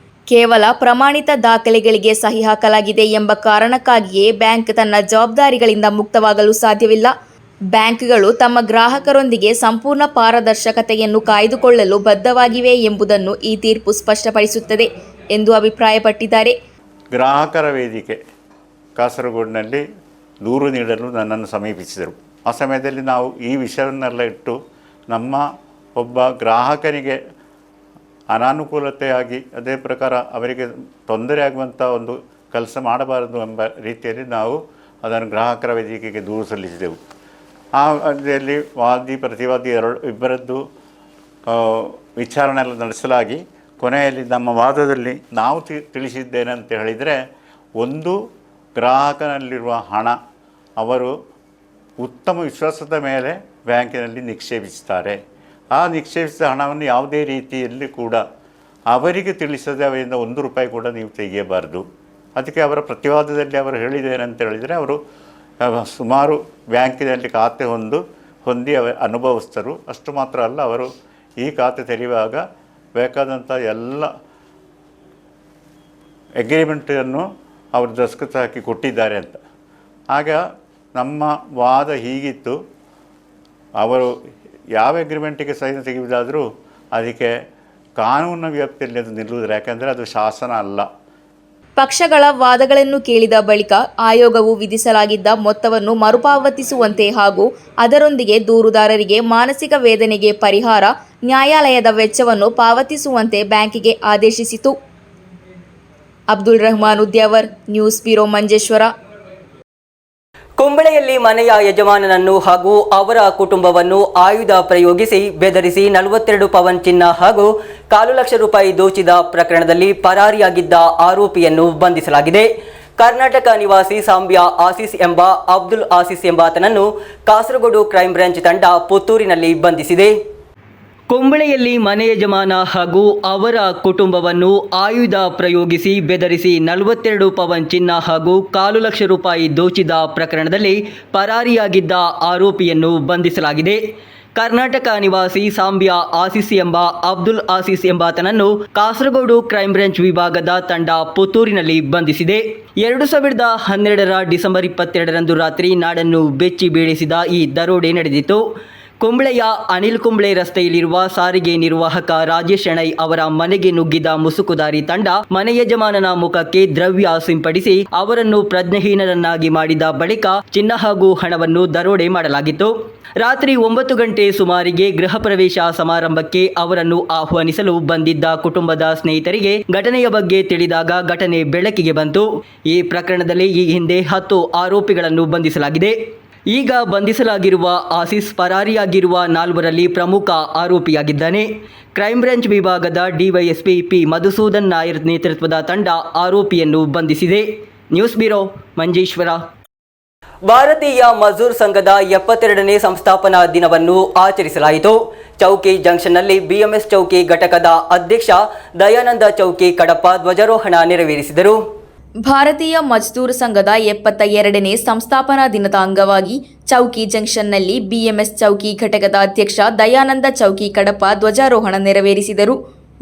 ಕೇವಲ ಪ್ರಮಾಣಿತ ದಾಖಲೆಗಳಿಗೆ ಸಹಿ ಹಾಕಲಾಗಿದೆ ಎಂಬ ಕಾರಣಕ್ಕಾಗಿಯೇ ಬ್ಯಾಂಕ್ ತನ್ನ ಜವಾಬ್ದಾರಿಗಳಿಂದ ಮುಕ್ತವಾಗಲು ಸಾಧ್ಯವಿಲ್ಲ. ಬ್ಯಾಂಕ್ಗಳು ತಮ್ಮ ಗ್ರಾಹಕರೊಂದಿಗೆ ಸಂಪೂರ್ಣ ಪಾರದರ್ಶಕತೆಯನ್ನು ಕಾಯ್ದುಕೊಳ್ಳಲು ಬದ್ಧವಾಗಿವೆ ಎಂಬುದನ್ನು ಈ ತೀರ್ಪು ಸ್ಪಷ್ಟಪಡಿಸುತ್ತದೆ ಎಂದು ಅಭಿಪ್ರಾಯಪಟ್ಟಿದ್ದಾರೆ. ಗ್ರಾಹಕರ ವೇದಿಕೆ ಕಾಸರಗೋಡಿನಲ್ಲಿ ದೂರು ನೀಡಲು ನನ್ನನ್ನು ಸಮೀಪಿಸಿದರು. ಆ ಸಮಯದಲ್ಲಿ ನಾವು ಈ ವಿಷಯವನ್ನೆಲ್ಲ ಇಟ್ಟು ನಮ್ಮ ಒಬ್ಬ ಗ್ರಾಹಕನಿಗೆ ಅನಾನುಕೂಲತೆಯಾಗಿ ಅದೇ ಪ್ರಕಾರ ಅವರಿಗೆ ತೊಂದರೆ ಆಗುವಂಥ ಒಂದು ಕೆಲಸ ಮಾಡಬಾರದು ಎಂಬ ರೀತಿಯಲ್ಲಿ ನಾವು ಅದನ್ನು ಗ್ರಾಹಕರ ವೇದಿಕೆಗೆ ದೂರು ಸಲ್ಲಿಸಿದೆವು. ಆ ಅವಧಿಯಲ್ಲಿ ವಾದಿ ಪ್ರತಿವಾದಿ ಇಬ್ಬರದ್ದು ವಿಚಾರಣೆ ಎಲ್ಲ ನಡೆಸಲಾಗಿ ಕೊನೆಯಲ್ಲಿ ನಮ್ಮ ವಾದದಲ್ಲಿ ನಾವು ತಿಳಿಸಿದ್ದೇನಂತ ಹೇಳಿದರೆ, ಒಂದು ಗ್ರಾಹಕನಲ್ಲಿರುವ ಹಣ ಅವರು ಉತ್ತಮ ವಿಶ್ವಾಸದ ಮೇಲೆ ಬ್ಯಾಂಕಿನಲ್ಲಿ ನಿಕ್ಷೇಪಿಸ್ತಾರೆ. ಆ ನಿಕ್ಷೇಪಿಸಿದ ಹಣವನ್ನು ಯಾವುದೇ ರೀತಿಯಲ್ಲಿ ಕೂಡ ಅವರಿಗೆ ತಿಳಿಸದೆ ಅವರಿಂದ 1 ರೂಪಾಯಿ ಕೂಡ ನೀವು ತೆಗೆಯಬಾರ್ದು. ಅದಕ್ಕೆ ಅವರ ಪ್ರತಿವಾದದಲ್ಲಿ ಅವರು ಹೇಳಿದ್ದೇನಂತ ಹೇಳಿದರೆ, ಅವರು ಸುಮಾರು ಬ್ಯಾಂಕಿನಲ್ಲಿ ಖಾತೆ ಹೊಂದಿ ಅನುಭವಿಸ್ತರು. ಅಷ್ಟು ಮಾತ್ರ ಅಲ್ಲ, ಅವರು ಈ ಖಾತೆ ತೆರೆಯುವಾಗ ಬೇಕಾದಂಥ ಎಲ್ಲ ಅಗ್ರಿಮೆಂಟನ್ನು ಅವರು ದಸ್ಕತ್ ಹಾಕಿ ಕೊಟ್ಟಿದ್ದಾರೆ ಅಂತ. ಆಗ ನಮ್ಮ ವಾದ ಹೀಗಿತ್ತು, ಅವರು ಯಾವ ಅಗ್ರಿಮೆಂಟಿಗೆ ಸಹಿ ತೆಗೆಯುವುದಾದರೂ ಅದಕ್ಕೆ ಕಾನೂನಿನ ವ್ಯಾಪ್ತಿಯಲ್ಲಿ ಅದು ನಿಲ್ಲುವುದಿಲ್ಲ, ಯಾಕೆಂದರೆ ಅದು ಶಾಸನ ಅಲ್ಲ. ಪಕ್ಷಗಳ ವಾದಗಳನ್ನು ಕೇಳಿದ ಬಳಿಕ ಆಯೋಗವು ವಿಧಿಸಲಾಗಿದ್ದ ಮೊತ್ತವನ್ನು ಮರುಪಾವತಿಸುವಂತೆ ಹಾಗೂ ಅದರೊಂದಿಗೆ ದೂರುದಾರರಿಗೆ ಮಾನಸಿಕ ವೇದನೆಗೆ ಪರಿಹಾರ, ನ್ಯಾಯಾಲಯದ ವೆಚ್ಚವನ್ನು ಪಾವತಿಸುವಂತೆ ಬ್ಯಾಂಕಿಗೆ ಆದೇಶಿಸಿತು. Abdul Rahman Udyavar, news bureau, Manjeshwar. ಕುಂಬಳೆಯಲ್ಲಿ ಮನೆಯ ಯಜಮಾನನನ್ನು ಹಾಗೂ ಅವರ ಕುಟುಂಬವನ್ನು ಆಯುಧ ಪ್ರಯೋಗಿಸಿ ಬೆದರಿಸಿ 42 ಪವನ್ ಚಿನ್ನ ಹಾಗೂ ₹1.25 ಲಕ್ಷ ದೋಚಿದ ಪ್ರಕರಣದಲ್ಲಿ ಪರಾರಿಯಾಗಿದ್ದ ಆರೋಪಿಯನ್ನು ಬಂಧಿಸಲಾಗಿದೆ. ಕರ್ನಾಟಕ ನಿವಾಸಿ ಸಾಂಬ್ಯಾ ಆಸೀಸ್ ಎಂಬ ಅಬ್ದುಲ್ ಆಸೀಸ್ ಎಂಬಾತನನ್ನು ಕಾಸರಗೋಡು ಕ್ರೈಂ ಬ್ರಾಂಚ್ ತಂಡ ಪುತ್ತೂರಿನಲ್ಲಿ ಬಂಧಿಸಿದೆ. ಕುಂಬಳೆಯಲ್ಲಿ ಮನೆ ಯಜಮಾನ ಹಾಗೂ ಅವರ ಕುಟುಂಬವನ್ನು ಆಯುಧ ಪ್ರಯೋಗಿಸಿ ಬೆದರಿಸಿ 42 ಪವನ್ ಚಿನ್ನ ಹಾಗೂ $1.5 ಲಕ್ಷ ದೋಚಿದ ಪ್ರಕರಣದಲ್ಲಿ ಪರಾರಿಯಾಗಿದ್ದ ಆರೋಪಿಯನ್ನು ಬಂಧಿಸಲಾಗಿದೆ. ಕರ್ನಾಟಕ ನಿವಾಸಿ ಸಾಂಬ್ಯಾ ಆಸೀಸ್ ಎಂಬ ಅಬ್ದುಲ್ ಆಸೀಸ್ ಎಂಬಾತನನ್ನು ಕಾಸರಗೋಡು ಕ್ರೈಂ ಬ್ರಾಂಚ್ ವಿಭಾಗದ ತಂಡ ಪುತ್ತೂರಿನಲ್ಲಿ ಬಂಧಿಸಿದೆ. 2012 ಡಿಸೆಂಬರ್ 22ರಂದು ರಾತ್ರಿ ನಾಡನ್ನು ಬೆಚ್ಚಿ ಬೀಳಿಸಿದ ಈ ದರೋಡೆ ನಡೆದಿತ್ತು. ಕುಂಬಳೆಯ ಅನಿಲ್ ಕುಂಬ್ಳೆ ರಸ್ತೆಯಲ್ಲಿರುವ ಸಾರಿಗೆ ನಿರ್ವಾಹಕ ರಾಜೇಶ್ ಶೆಣೈ ಅವರ ಮನೆಗೆ ನುಗ್ಗಿದ ಮುಸುಕುದಾರಿ ತಂಡ ಮನೆ ಯಜಮಾನನ ಮುಖಕ್ಕೆ ದ್ರವ್ಯ ಸಿಂಪಡಿಸಿ ಅವರನ್ನು ಪ್ರಜ್ಞೆಹೀನರನ್ನಾಗಿ ಮಾಡಿದ ಬಳಿಕ ಚಿನ್ನ ಹಾಗೂ ಹಣವನ್ನು ದರೋಡೆ ಮಾಡಲಾಗಿತ್ತು. ರಾತ್ರಿ 9 ಗಂಟೆ ಸುಮಾರಿಗೆ ಗೃಹ ಪ್ರವೇಶ ಸಮಾರಂಭಕ್ಕೆ ಅವರನ್ನು ಆಹ್ವಾನಿಸಲು ಬಂದಿದ್ದ ಕುಟುಂಬದ ಸ್ನೇಹಿತರಿಗೆ ಘಟನೆಯ ಬಗ್ಗೆ ತಿಳಿದಾಗ ಘಟನೆ ಬೆಳಕಿಗೆ ಬಂತು. ಈ ಪ್ರಕರಣದಲ್ಲಿ ಈ ಹಿಂದೆ 10 ಆರೋಪಿಗಳನ್ನು ಬಂಧಿಸಲಾಗಿದೆ. ಈಗ ಬಂಧಿಸಲಾಗಿರುವ ಆಸೀಸ್ ಪರಾರಿಯಾಗಿರುವ 4ರಲ್ಲಿ ಪ್ರಮುಖ ಆರೋಪಿಯಾಗಿದ್ದಾನೆ. ಕ್ರೈಂ ಬ್ರಾಂಚ್ ವಿಭಾಗದ ಡಿವೈಎಸ್ಪಿ ಪಿ ಮಧುಸೂದನ್ ನಾಯರ್ ನೇತೃತ್ವದ ತಂಡ ಆರೋಪಿಯನ್ನು ಬಂಧಿಸಿದೆ. News bureau Manjeshwar. ಭಾರತೀಯ ಮಜ್ದೂರ್ ಸಂಘದ 72ನೇ ಸಂಸ್ಥಾಪನಾ ದಿನವನ್ನು ಆಚರಿಸಲಾಯಿತು. ಚೌಕಿ ಜಂಕ್ಷನ್ನಲ್ಲಿ ಬಿಎಂಎಸ್ ಚೌಕಿ ಘಟಕದ ಅಧ್ಯಕ್ಷ ದಯಾನಂದ ಚೌಕಿ ಕಡಪ ಧ್ವಜಾರೋಹಣ ನೆರವೇರಿಸಿದರು. ಭಾರತೀಯ ಮಜ್ದೂರ್ ಸಂಘದ 72ನೇ ಸಂಸ್ಥಾಪನಾ ದಿನದ ಅಂಗವಾಗಿ ಚೌಕಿ ಜಂಕ್ಷನ್ನಲ್ಲಿ ಬಿಎಂಎಸ್ ಚೌಕಿ ಘಟಕದ ಅಧ್ಯಕ್ಷ ದಯಾನಂದ ಚೌಕಿ ಕಡಪ ಧ್ವಜಾರೋಹಣ ನೆರವೇರಿಸಿದರು.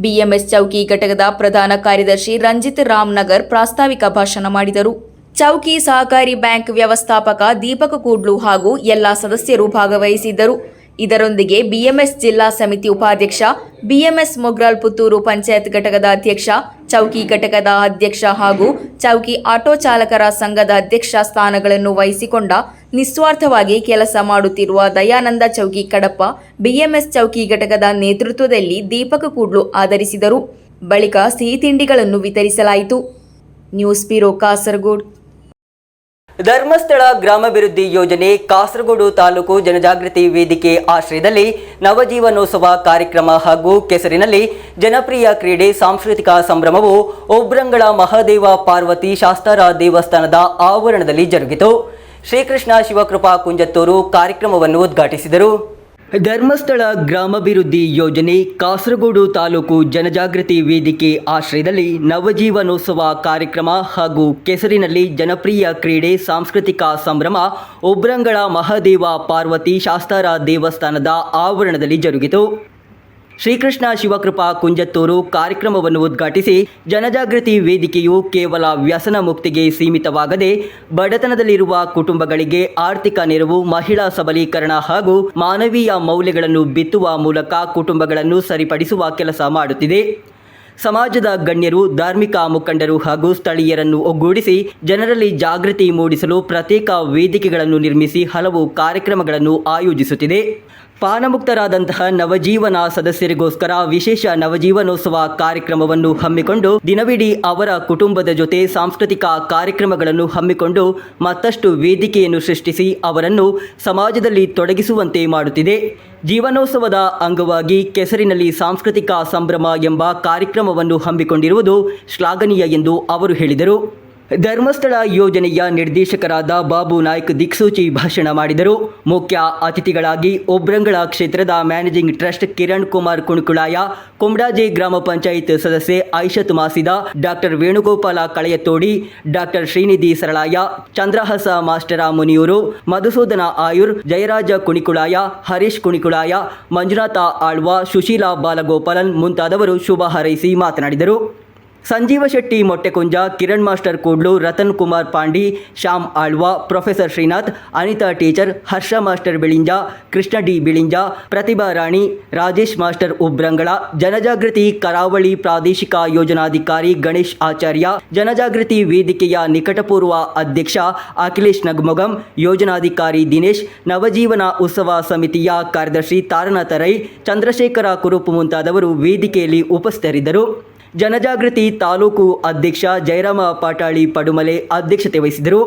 ಬಿಎಂಎಸ್ ಚೌಕಿ ಘಟಕದ ಪ್ರಧಾನ ಕಾರ್ಯದರ್ಶಿ ರಂಜಿತ್ ರಾಮ್ನಗರ್ ಪ್ರಾಸ್ತಾವಿಕ ಭಾಷಣ ಮಾಡಿದರು. ಚೌಕಿ ಸಹಕಾರಿ ಬ್ಯಾಂಕ್ ವ್ಯವಸ್ಥಾಪಕ ದೀಪಕ್ ಕೂಡ್ಲು ಹಾಗೂ ಎಲ್ಲ ಸದಸ್ಯರು ಭಾಗವಹಿಸಿದ್ದರು. ಇದರೊಂದಿಗೆ ಬಿಎಂಎಸ್ ಜಿಲ್ಲಾ ಸಮಿತಿ ಉಪಾಧ್ಯಕ್ಷ, ಬಿಎಂಎಸ್ ಮೊಗ್ರಾಲ್ ಪುತ್ತೂರು ಪಂಚಾಯತ್ ಘಟಕದ ಅಧ್ಯಕ್ಷ, ಚೌಕಿ ಘಟಕದ ಅಧ್ಯಕ್ಷ ಹಾಗೂ ಚೌಕಿ ಆಟೋ ಚಾಲಕರ ಸಂಘದ ಅಧ್ಯಕ್ಷ ಸ್ಥಾನಗಳನ್ನು ವಹಿಸಿಕೊಂಡ ನಿಸ್ವಾರ್ಥವಾಗಿ ಕೆಲಸ ಮಾಡುತ್ತಿರುವ ದಯಾನಂದ ಚೌಕಿ ಕಡಪ ಬಿಎಂಎಸ್ ಚೌಕಿ ಘಟಕದ ನೇತೃತ್ವದಲ್ಲಿ ದೀಪಕ್ ಕೂಡ್ಲು ಆಧರಿಸಿದರು. ಬಳಿಕ ಸಿಹಿ ತಿಂಡಿಗಳನ್ನು ವಿತರಿಸಲಾಯಿತು. News bureau Kasaragod. ಧರ್ಮಸ್ಥಳ ಗ್ರಾಮಾಭಿವೃದ್ಧಿ ಯೋಜನೆ ಕಾಸರಗೋಡು ತಾಲೂಕು ಜನಜಾಗೃತಿ ವೇದಿಕೆ ಆಶ್ರಯದಲ್ಲಿ ನವಜೀವನೋತ್ಸವ ಕಾರ್ಯಕ್ರಮ ಹಾಗೂ ಕೆಸರಿನಲ್ಲಿ ಜನಪ್ರಿಯ ಕ್ರೀಡೆ ಸಾಂಸ್ಕೃತಿಕ ಸಂಭ್ರಮವು ಒಬ್ರಂಗಳ ಮಹಾದೇವ ಪಾರ್ವತಿ ಶಾಸ್ತಾರ ದೇವಸ್ಥಾನದ ಆವರಣದಲ್ಲಿ ಜರುಗಿತು. ಶ್ರೀಕೃಷ್ಣ ಶಿವಕೃಪಾ ಕುಂಜತ್ತೂರು ಕಾರ್ಯಕ್ರಮವನ್ನು ಉದ್ಘಾಟಿಸಿದರು. ಧರ್ಮಸ್ಥಳ ಗ್ರಾಮಾಭಿವೃದ್ಧಿ ಯೋಜನೆ ಕಾಸರಗೋಡು ತಾಲೂಕು ಜನಜಾಗೃತಿ ವೇದಿಕೆ ಆಶ್ರಯದಲ್ಲಿ ನವಜೀವನೋತ್ಸವ ಕಾರ್ಯಕ್ರಮ ಹಾಗೂ ಕೆಸರಿನಲ್ಲಿ ಜನಪ್ರಿಯ ಕ್ರೀಡೆ ಸಾಂಸ್ಕೃತಿಕ ಸಂಭ್ರಮ ಒಬ್ರಂಗಳ ಮಹಾದೇವ ಪಾರ್ವತಿ ಶಾಸ್ತಾರ ದೇವಸ್ಥಾನದ ಆವರಣದಲ್ಲಿ ಜರುಗಿತು. ಶ್ರೀಕೃಷ್ಣ ಶಿವಕೃಪಾ ಕುಂಜತ್ತೂರು ಕಾರ್ಯಕ್ರಮವನ್ನು ಉದ್ಘಾಟಿಸಿ ಜನಜಾಗೃತಿ ವೇದಿಕೆಯು ಕೇವಲ ವ್ಯಸನ ಮುಕ್ತಿಗೆ ಸೀಮಿತವಾಗದೆ ಬಡತನದಲ್ಲಿರುವ ಕುಟುಂಬಗಳಿಗೆ ಆರ್ಥಿಕ ನೆರವು, ಮಹಿಳಾ ಸಬಲೀಕರಣ ಹಾಗೂ ಮಾನವೀಯ ಮೌಲ್ಯಗಳನ್ನು ಬಿತ್ತುವ ಮೂಲಕ ಕುಟುಂಬಗಳನ್ನು ಸರಿಪಡಿಸುವ ಕೆಲಸ ಮಾಡುತ್ತಿದೆ. ಸಮಾಜದ ಗಣ್ಯರು, ಧಾರ್ಮಿಕ ಮುಖಂಡರು ಹಾಗೂ ಸ್ಥಳೀಯರನ್ನು ಒಗ್ಗೂಡಿಸಿ ಜನರಲ್ಲಿ ಜಾಗೃತಿ ಮೂಡಿಸಲು ಪ್ರತ್ಯೇಕ ವೇದಿಕೆಗಳನ್ನು ನಿರ್ಮಿಸಿ ಹಲವು ಕಾರ್ಯಕ್ರಮಗಳನ್ನು ಆಯೋಜಿಸುತ್ತಿದೆ. ಪಾನಮುಕ್ತರಾದಂತಹ ನವಜೀವನ ಸದಸ್ಯರಿಗೋಸ್ಕರ ವಿಶೇಷ ನವಜೀವನೋತ್ಸವ ಕಾರ್ಯಕ್ರಮವನ್ನು ಹಮ್ಮಿಕೊಂಡು ದಿನವಿಡೀ ಅವರ ಕುಟುಂಬದ ಜೊತೆ ಸಾಂಸ್ಕೃತಿಕ ಕಾರ್ಯಕ್ರಮಗಳನ್ನು ಹಮ್ಮಿಕೊಂಡು ಮತ್ತಷ್ಟು ವೇದಿಕೆಯನ್ನು ಸೃಷ್ಟಿಸಿ ಅವರನ್ನು ಸಮಾಜದಲ್ಲಿ ತೊಡಗಿಸುವಂತೆ ಮಾಡುತ್ತಿದೆ. ಜೀವನೋತ್ಸವದ ಅಂಗವಾಗಿ ಕೆಸರಿನಲ್ಲಿ ಸಾಂಸ್ಕೃತಿಕ ಸಂಭ್ರಮ ಎಂಬ ಕಾರ್ಯಕ್ರಮವನ್ನು ಹಮ್ಮಿಕೊಂಡಿರುವುದು ಶ್ಲಾಘನೀಯ ಎಂದು ಅವರು ಹೇಳಿದರು. ಧರ್ಮಸ್ಥಳ ಯೋಜನೆಯ ನಿರ್ದೇಶಕರಾದ ಬಾಬು ನಾಯ್ಕ್ ದಿಕ್ಸೂಚಿ ಭಾಷಣ ಮಾಡಿದರು. ಮುಖ್ಯ ಅತಿಥಿಗಳಾಗಿ ಒಬ್ರಂಗಳ ಕ್ಷೇತ್ರದ ಮ್ಯಾನೇಜಿಂಗ್ ಟ್ರಸ್ಟ್ ಕಿರಣ್ ಕುಮಾರ್ ಕುಣಕುಳಾಯ, ಕುಮಡಾಜೆ ಗ್ರಾಮ ಪಂಚಾಯತ್ ಸದಸ್ಯೆ Aishath Masida, doctor Venugopala Kaleyathodi, doctor Srinidhi Saralaya, Chandrahasa master Muniyoor, Madhusudana Ayur, Jayaraja Kunikulaya, Harish Kunikulaya, Manjunatha Alva, Sushila Balagopalan ಮುಂತಾದವರು ಶುಭ ಹಾರೈಸಿ ಮಾತನಾಡಿದರು. Sanjeeva Shetty Mottekunja, Kiran master Kudlu, Ratan Kumar Pandi, Shyam Alva, professor Srinath, Anita teacher, Harsha master Bilinja, Krishna D Bilinja, Pratibha Rani, Rajesh master Ubrangala, ಜನಜಾಗೃತಿ ಕರಾವಳಿ ಪ್ರಾದೇಶಿಕ ಯೋಜನಾಧಿಕಾರಿ ಗಣೇಶ್ ಆಚಾರ್ಯ, ಜನಜಾಗೃತಿ ವೇದಿಕೆಯ ನಿಕಟಪೂರ್ವ ಅಧ್ಯಕ್ಷ ಅಖಿಲೇಶ್ ನಗ್ಮೊಗಂ, ಯೋಜನಾಧಿಕಾರಿ ದಿನೇಶ್, ನವಜೀವನ ಉತ್ಸವ ಸಮಿತಿಯ ಕಾರ್ಯದರ್ಶಿ ತಾರನಾಥ ರೈ, ಚಂದ್ರಶೇಖರ ಕುರುಪ್ ಮುಂತಾದವರು ವೇದಿಕೆಯಲ್ಲಿ ಉಪಸ್ಥಿತರಿದ್ದರು. ಜನಜಾಗೃತಿ ತಾಲೂಕು ಅಧ್ಯಕ್ಷ ಜಯರಾಮ ಪಾಟಾಳಿ ಪಡುಮಲೆ ಅಧ್ಯಕ್ಷತೆ ವಹಿಸಿದರು.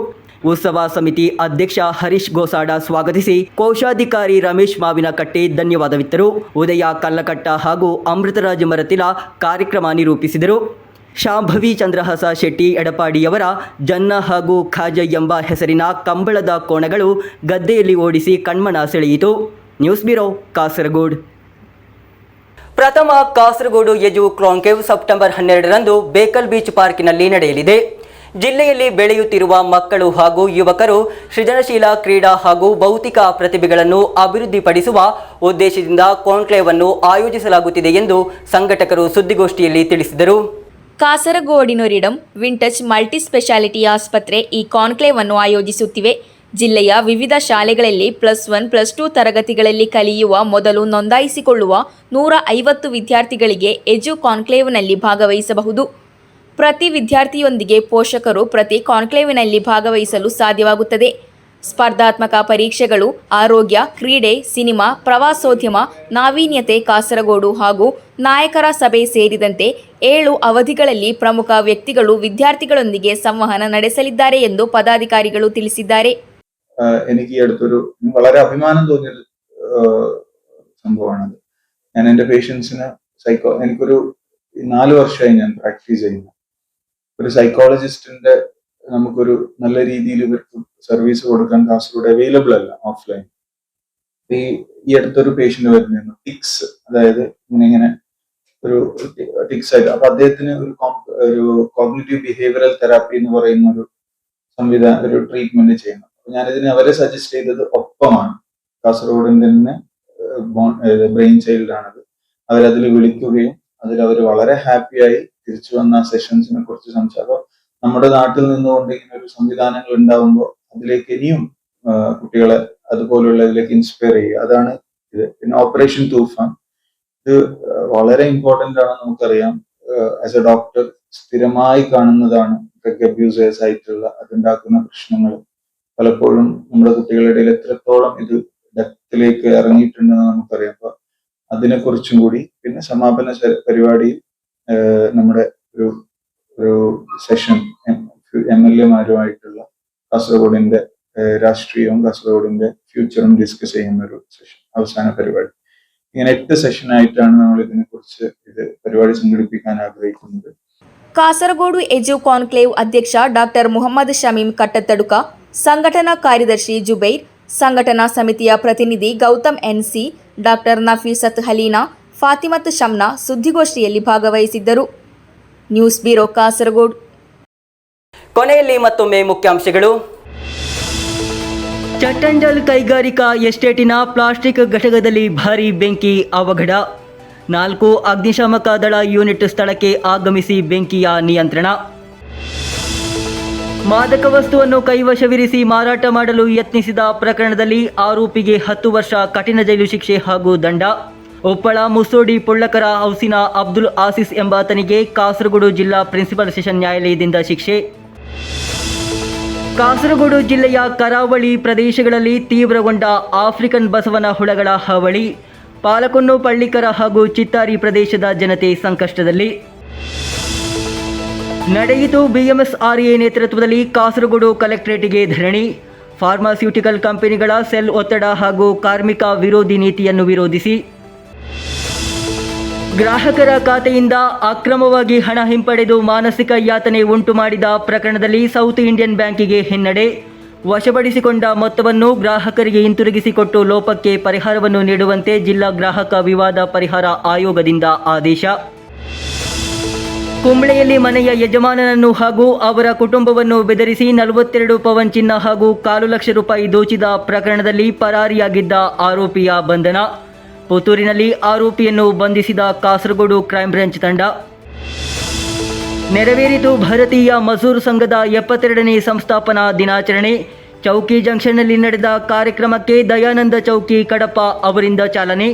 ಉತ್ಸವ ಸಮಿತಿ ಅಧ್ಯಕ್ಷ ಹರೀಶ್ ಗೋಸಾಡ ಸ್ವಾಗತಿಸಿ ಕೋಶಾಧಿಕಾರಿ ರಮೇಶ್ ಮಾವಿನಕಟ್ಟೆ ಧನ್ಯವಾದವಿತ್ತರು. ಉದಯ ಕಲ್ಲಕಟ್ಟ ಹಾಗೂ ಅಮೃತರಾಜ್ ಮರತಿಲ ಕಾರ್ಯಕ್ರಮ ನಿರೂಪಿಸಿದರು. ಶಾಂಭವಿ ಚಂದ್ರಹಾಸ ಶೆಟ್ಟಿ ಎಡಪಾಡಿಯವರ ಜನ್ನ ಹಾಗೂ ಖಾಜ ಎಂಬ ಹೆಸರಿನ ಕಂಬಳದ ಕೋಣಗಳು ಗದ್ದೆಯಲ್ಲಿ ಓಡಿಸಿ ಕಣ್ಮನ ಸೆಳೆಯಿತು. News bureau Kasaragod. ಪ್ರಥಮ ಕಾಸರಗೋಡು ಎಜು ಕಾನ್ಕ್ಲೇವ್ ಸೆಪ್ಟೆಂಬರ್ 12ರಂದು ಬೇಕಲ್ ಬೀಚ್ ಪಾರ್ಕಿನಲ್ಲಿ ನಡೆಯಲಿದೆ. ಜಿಲ್ಲೆಯಲ್ಲಿ ಬೆಳೆಯುತ್ತಿರುವ ಮಕ್ಕಳು ಹಾಗೂ ಯುವಕರು ಸೃಜನಶೀಲ ಕ್ರೀಡಾ ಹಾಗೂ ಭೌತಿಕ ಪ್ರತಿಭೆಗಳನ್ನು ಅಭಿವೃದ್ಧಿಪಡಿಸುವ ಉದ್ದೇಶದಿಂದ ಕಾನ್ಕ್ಲೇವ್ ಅನ್ನು ಆಯೋಜಿಸಲಾಗುತ್ತಿದೆ ಎಂದು ಸಂಘಟಕರು ಸುದ್ದಿಗೋಷ್ಠಿಯಲ್ಲಿ ತಿಳಿಸಿದರು. ಕಾಸರಗೋಡಿನೊರಿಡಂ ವಿಂಟಚ್ ಮಲ್ಟಿ ಸ್ಪೆಷಾಲಿಟಿ ಆಸ್ಪತ್ರೆ ಈ ಕಾನ್ಕ್ಲೇವ್ ಅನ್ನು ಆಯೋಜಿಸುತ್ತಿವೆ. ಜಿಲ್ಲೆಯ ವಿವಿಧ ಶಾಲೆಗಳಲ್ಲಿ +1, +2 ತರಗತಿಗಳಲ್ಲಿ ಕಲಿಯುವ ಮೊದಲು ನೋಂದಾಯಿಸಿಕೊಳ್ಳುವ 150 ವಿದ್ಯಾರ್ಥಿಗಳಿಗೆ ಎಜು ಕಾನ್ಕ್ಲೇವ್ನಲ್ಲಿ ಭಾಗವಹಿಸಬಹುದು. ಪ್ರತಿ ವಿದ್ಯಾರ್ಥಿಯೊಂದಿಗೆ ಪೋಷಕರು ಪ್ರತಿ ಕಾನ್ಕ್ಲೇವ್ನಲ್ಲಿ ಭಾಗವಹಿಸಲು ಸಾಧ್ಯವಾಗುತ್ತದೆ. ಸ್ಪರ್ಧಾತ್ಮಕ ಪರೀಕ್ಷೆಗಳು, ಆರೋಗ್ಯ, ಕ್ರೀಡೆ, ಸಿನಿಮಾ, ಪ್ರವಾಸೋದ್ಯಮ, ನಾವೀನ್ಯತೆ, ಕಾಸರಗೋಡು ಹಾಗೂ ನಾಯಕರ ಸಭೆ ಸೇರಿದಂತೆ 7 അവധിಗಳಲ್ಲಿ പ്രമുഖ വ്യക്തിಗಳು വിദ്യാർത്ഥികളൊന്നിಗೆ സംവഹന ನಡೆಸಲಿದ್ದಾರೆ ಎಂದು ಪದಾಧಿಕಾರಿಗಳು ತಿಳಿಸಿದ್ದಾರೆ. എനിക്ക് ഈ അടുത്തൊരു വളരെ അഭിമാനം തോന്നിയൊരു സംഭവമാണത്. ഞാൻ എൻ്റെ പേഷ്യൻസിന് എനിക്കൊരു 4 വർഷമായി ഞാൻ പ്രാക്ടീസ് ചെയ്യുന്നു. ഒരു സൈക്കോളജിസ്റ്റിന്റെ നമുക്കൊരു നല്ല രീതിയിൽ ഇവർക്ക് സർവീസ് കൊടുക്കാൻ കാസർഗോഡ് അവൈലബിൾ അല്ല ഓഫ്ലൈൻ. ഈ അടുത്തൊരു പേഷ്യന്റ് വരുന്നു ടിക്സ്, അതായത് ഇങ്ങനെ ഒരു ടിക്സ് ആയിട്ട്. അപ്പൊ അദ്ദേഹത്തിന് ഒരു കോഗ്നിറ്റീവ് ബിഹേവിയറൽ തെറാപ്പി എന്ന് പറയുന്ന ഒരു ട്രീറ്റ്മെന്റ് ചെയ്യണം. ഞാനിതിന് അവരെ സജസ്റ്റ് ചെയ്തത് ഒപ്പമാണ്. കാസർഗോഡിന്റെ തന്നെ ബ്രെയിൻ ചൈൽഡ് ആണത്. അവരതിൽ വിളിക്കുകയും അതിൽ അവർ വളരെ ഹാപ്പിയായി തിരിച്ചു വന്ന സെഷൻസിനെ കുറിച്ച് സംസാരിക്കും. നമ്മുടെ നാട്ടിൽ നിന്നുകൊണ്ട് ഇങ്ങനെ ഒരു സംവിധാനങ്ങൾ ഉണ്ടാവുമ്പോൾ അതിലേക്ക് ഇനിയും കുട്ടികളെ അതുപോലുള്ള ഇതിലേക്ക് ഇൻസ്പയർ ചെയ്യുക, അതാണ് ഇത്. പിന്നെ ഓപ്പറേഷൻ തൂഫാൻ, ഇത് വളരെ ഇമ്പോർട്ടന്റ് ആണ്. നമുക്കറിയാം, ആസ് എ ഡോക്ടർ സ്ഥിരമായി കാണുന്നതാണ് ഡ്രഗ് അബ്യൂസേഴ്സ് ആയിട്ടുള്ള അതുണ്ടാക്കുന്ന പ്രശ്നങ്ങൾ. പലപ്പോഴും നമ്മുടെ കുട്ടികളുടെ ഇടയിൽ എത്രത്തോളം ഇത് ഡെപ്തിലേക്ക് ഇറങ്ങിയിട്ടുണ്ടെന്ന് നമുക്കറിയാം. അപ്പൊ അതിനെക്കുറിച്ചും കൂടി, പിന്നെ സമാപന പരിപാടിയിൽ നമ്മുടെ ഒരു സെഷൻ MLA-മാരുമായിട്ടുള്ള കാസർഗോഡിന്റെ രാഷ്ട്രീയവും കാസർഗോഡിന്റെ ഫ്യൂച്ചറും ഡിസ്കസ് ചെയ്യുന്ന ഒരു സെഷൻ, അവസാന പരിപാടി. ഇങ്ങനെ 8 സെഷനായിട്ടാണ് നമ്മൾ ഇതിനെക്കുറിച്ച് പരിപാടി സംഘടിപ്പിക്കാൻ ആഗ്രഹിക്കുന്നത്. ಕಾಸರಗೋಡು ಎಜು ಕಾನ್ಕ್ಲೇವ್ ಅಧ್ಯಕ್ಷ ಡಾಕ್ಟರ್ ಮುಹಮ್ಮದ್ ಶಮೀಂ ಕಟ್ಟತ್ತಡುಕ, ಸಂಘಟನಾ ಕಾರ್ಯದರ್ಶಿ ಜುಬೈರ್, ಸಂಘಟನಾ ಸಮಿತಿಯ ಪ್ರತಿನಿಧಿ ಗೌತಮ್ NC, ಡಾಕ್ಟರ್ ನಫೀಸತ್ ಹಲೀನಾ, ಫಾತಿಮತ್ ಶಮ್ನಾ ಸುದ್ದಿಗೋಷ್ಠಿಯಲ್ಲಿ ಭಾಗವಹಿಸಿದ್ದರು. News bureau Kasaragod. ಕೊನೆಯಲ್ಲಿ ಮತ್ತೊಮ್ಮೆ ಮುಖ್ಯಾಂಶಗಳು. ಚಟ್ಟಂಜಲ್ ಕೈಗಾರಿಕಾ ಎಸ್ಟೇಟಿನ ಪ್ಲಾಸ್ಟಿಕ್ ಘಟಕದಲ್ಲಿ ಭಾರೀ ಬೆಂಕಿ ಅವಘಡ. 4 ಅಗ್ನಿಶಾಮಕ ದಳ ಯೂನಿಟ್ ಸ್ಥಳಕ್ಕೆ ಆಗಮಿಸಿ ಬೆಂಕಿಯ ನಿಯಂತ್ರಣ. ಮಾದಕ ವಸ್ತುವನ್ನು ಕೈವಶವಿರಿಸಿ ಮಾರಾಟ ಮಾಡಲು ಯತ್ನಿಸಿದ ಪ್ರಕರಣದಲ್ಲಿ ಆರೋಪಿಗೆ 10 ವರ್ಷ ಕಠಿಣ ಜೈಲು ಶಿಕ್ಷೆ ಹಾಗೂ ದಂಡ. ಉಪ್ಪಳ ಮುಸೋಡಿ ಪೊಳ್ಳಕರ ಹೌಸಿನ ಅಬ್ದುಲ್ ಆಸಿಸ್ ಎಂಬಾತನಿಗೆ ಕಾಸರಗೋಡು ಜಿಲ್ಲಾ ಪ್ರಿನ್ಸಿಪಲ್ ಸೆಷನ್ ನ್ಯಾಯಾಲಯದಿಂದ ಶಿಕ್ಷೆ. ಕಾಸರಗೋಡು ಜಿಲ್ಲೆಯ ಕರಾವಳಿ ಪ್ರದೇಶಗಳಲ್ಲಿ ತೀವ್ರಗೊಂಡ ಆಫ್ರಿಕನ್ ಬಸವನ ಹುಳಗಳ ಹಾವಳಿ. ಪಾಲಕೊನ್ನು, ಪಳ್ಳಿಕರ ಹಾಗೂ ಚಿತ್ತಾರಿ ಪ್ರದೇಶದ ಜನತೆ ಸಂಕಷ್ಟದಲ್ಲಿ. ನಡೆಯಿತು BMSRA ನೇತೃತ್ವದಲ್ಲಿ ಕಾಸರಗೋಡು ಕಲೆಕ್ಟರೇಟ್ಗೆ ಧರಣಿ. ಫಾರ್ಮಾಸ್ಯೂಟಿಕಲ್ ಕಂಪನಿಗಳ ಸೆಲ್ ಒತ್ತಡ ಹಾಗೂ ಕಾರ್ಮಿಕ ವಿರೋಧಿ ನೀತಿಯನ್ನು ವಿರೋಧಿಸಿ. ಗ್ರಾಹಕರ ಖಾತೆಯಿಂದ ಅಕ್ರಮವಾಗಿ ಹಣ ಹಿಂಪಡೆದು ಮಾನಸಿಕ ಯಾತನೆ ಉಂಟು ಮಾಡಿದ ಪ್ರಕರಣದಲ್ಲಿ ಸೌತ್ ಇಂಡಿಯನ್ ಬ್ಯಾಂಕಿಗೆ ಹಿನ್ನಡೆ. ವಶಪಡಿಸಿಕೊಂಡ ಮೊತ್ತವನ್ನು ಗ್ರಾಹಕರಿಗೆ ಹಿಂತಿರುಗಿಸಿಕೊಟ್ಟು ಲೋಪಕ್ಕೆ ಪರಿಹಾರವನ್ನು ನೀಡುವಂತೆ ಜಿಲ್ಲಾ ಗ್ರಾಹಕ ವಿವಾದ ಪರಿಹಾರ ಆಯೋಗದಿಂದ ಆದೇಶ. ಕುಂಬ್ಳೆಯಲ್ಲಿ ಮನೆಯ ಯಜಮಾನನನ್ನು ಹಾಗೂ ಅವರ ಕುಟುಂಬವನ್ನು ಬೆದರಿಸಿ 42 ಪವನ್ ಚಿನ್ನ ಹಾಗೂ ₹1.25 ಲಕ್ಷ ದೋಚಿದ ಪ್ರಕರಣದಲ್ಲಿ ಪರಾರಿಯಾಗಿದ್ದ ಆರೋಪಿಯ ಬಂಧನ. ಪುತ್ತೂರಿನಲ್ಲಿ ಆರೋಪಿಯನ್ನು ಬಂಧಿಸಿದ ಕಾಸರಗೋಡು ಕ್ರೈಮ್ ಬ್ರಾಂಚ್ ತಂಡ. ನೆರವೇರಿತು ಭಾರತೀಯ ಮಜೂರ್ ಸಂಘದ 72ನೇ ಸಂಸ್ಥಾಪನಾ ದಿನಾಚರಣೆ. ಚೌಕಿ ಜಂಕ್ಷನ್ನಲ್ಲಿ ನಡೆದ ಕಾರ್ಯಕ್ರಮಕ್ಕೆ ದಯಾನಂದ ಚೌಕಿ ಕಡಪ ಅವರಿಂದ ಚಾಲನೆ.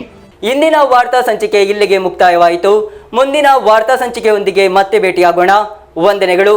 ಇಂದಿನ ವಾರ್ತಾ ಸಂಚಿಕೆ ಇಲ್ಲಿಗೆ ಮುಕ್ತಾಯವಾಯಿತು. ಮುಂದಿನ ವಾರ್ತಾ ಸಂಚಿಕೆಯೊಂದಿಗೆ ಮತ್ತೆ ಭೇಟಿಯಾಗೋಣ. ವಂದನೆಗಳು.